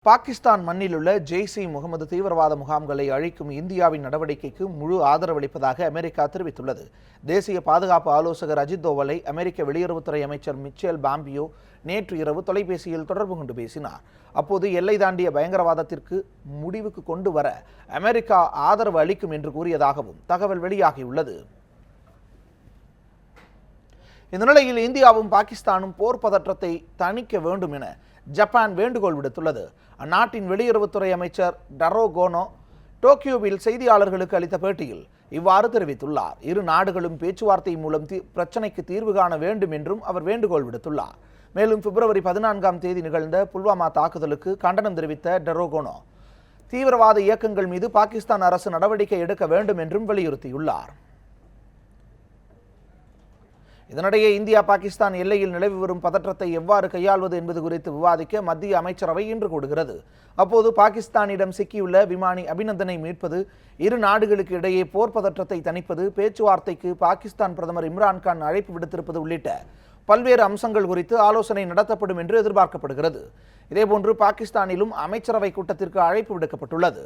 பாகிஸ்தான் மண்ணில் உள்ள ஜெய்ஷ்-இ-முகமது தீவிரவாத முகாம்களை அழிக்கும் இந்தியாவின் நடவடிக்கைக்கு முழு ஆதரவளிப்பதாக அமெரிக்கா தெரிவித்துள்ளது. தேசிய பாதுகாப்பு ஆலோசகர் அஜித் தோவலை அமெரிக்க வெளியுறவுத்துறை அமைச்சர் மிச்சேல் பாம்பியோ நேற்று இரவு தொலைபேசியில் தொடர்பு கொண்டு பேசினார். அப்போது எல்லை தாண்டிய பயங்கரவாதத்திற்கு முடிவுக்கு கொண்டு வர அமெரிக்கா ஆதரவு அளிக்கும் என்று கூறியதாகவும் தகவல் வெளியாகியுள்ளது. இந்த நிலையில் இந்தியாவும் பாகிஸ்தானும் போர் பதற்றத்தை தணிக்க வேண்டும் என ஜப்பான் வேண்டுகோள் விடுத்துள்ளது. அந்நாட்டின் வெளியுறவுத்துறை அமைச்சர் டரோ கோனோ டோக்கியோவில் செய்தியாளர்களுக்கு அளித்த பேட்டியில் இவ்வாறு தெரிவித்துள்ளார். இரு நாடுகளும் பேச்சுவார்த்தை மூலம் பிரச்சினைக்கு தீர்வு காண வேண்டும் என்றும் அவர் வேண்டுகோள் விடுத்துள்ளார். மேலும் பிப்ரவரி 14ஆம் தேதி நிகழ்ந்த புல்வாமா தாக்குதலுக்கு கண்டனம் தெரிவித்த டரோ கோனோ தீவிரவாத இயக்கங்கள் மீது பாகிஸ்தான் அரசு நடவடிக்கை எடுக்க வேண்டும் என்றும் வலியுறுத்தியுள்ளார். இதனிடையே இந்தியா பாகிஸ்தான் எல்லையில் நிலவி வரும் பதற்றத்தை எவ்வாறு கையாள்வது என்பது குறித்து விவாதிக்க மத்திய அமைச்சரவை இன்று கூடுகிறது. அப்போது பாகிஸ்தானிடம் சிக்கியுள்ள விமானி அபிநந்தனை மீட்பது, இரு நாடுகளுக்கு இடையே போர் பதற்றத்தை தணிப்பது, பேச்சுவார்த்தைக்கு பாகிஸ்தான் பிரதமர் இம்ரான்கான் அழைப்பு விடுத்திருப்பது உள்ளிட்ட பல்வேறு அம்சங்கள் குறித்து ஆலோசனை நடத்தப்படும் என்று எதிர்பார்க்கப்படுகிறது. இதேபோன்று பாகிஸ்தானிலும் அமைச்சரவை கூட்டத்திற்கு அழைப்பு விடுக்கப்பட்டுள்ளது.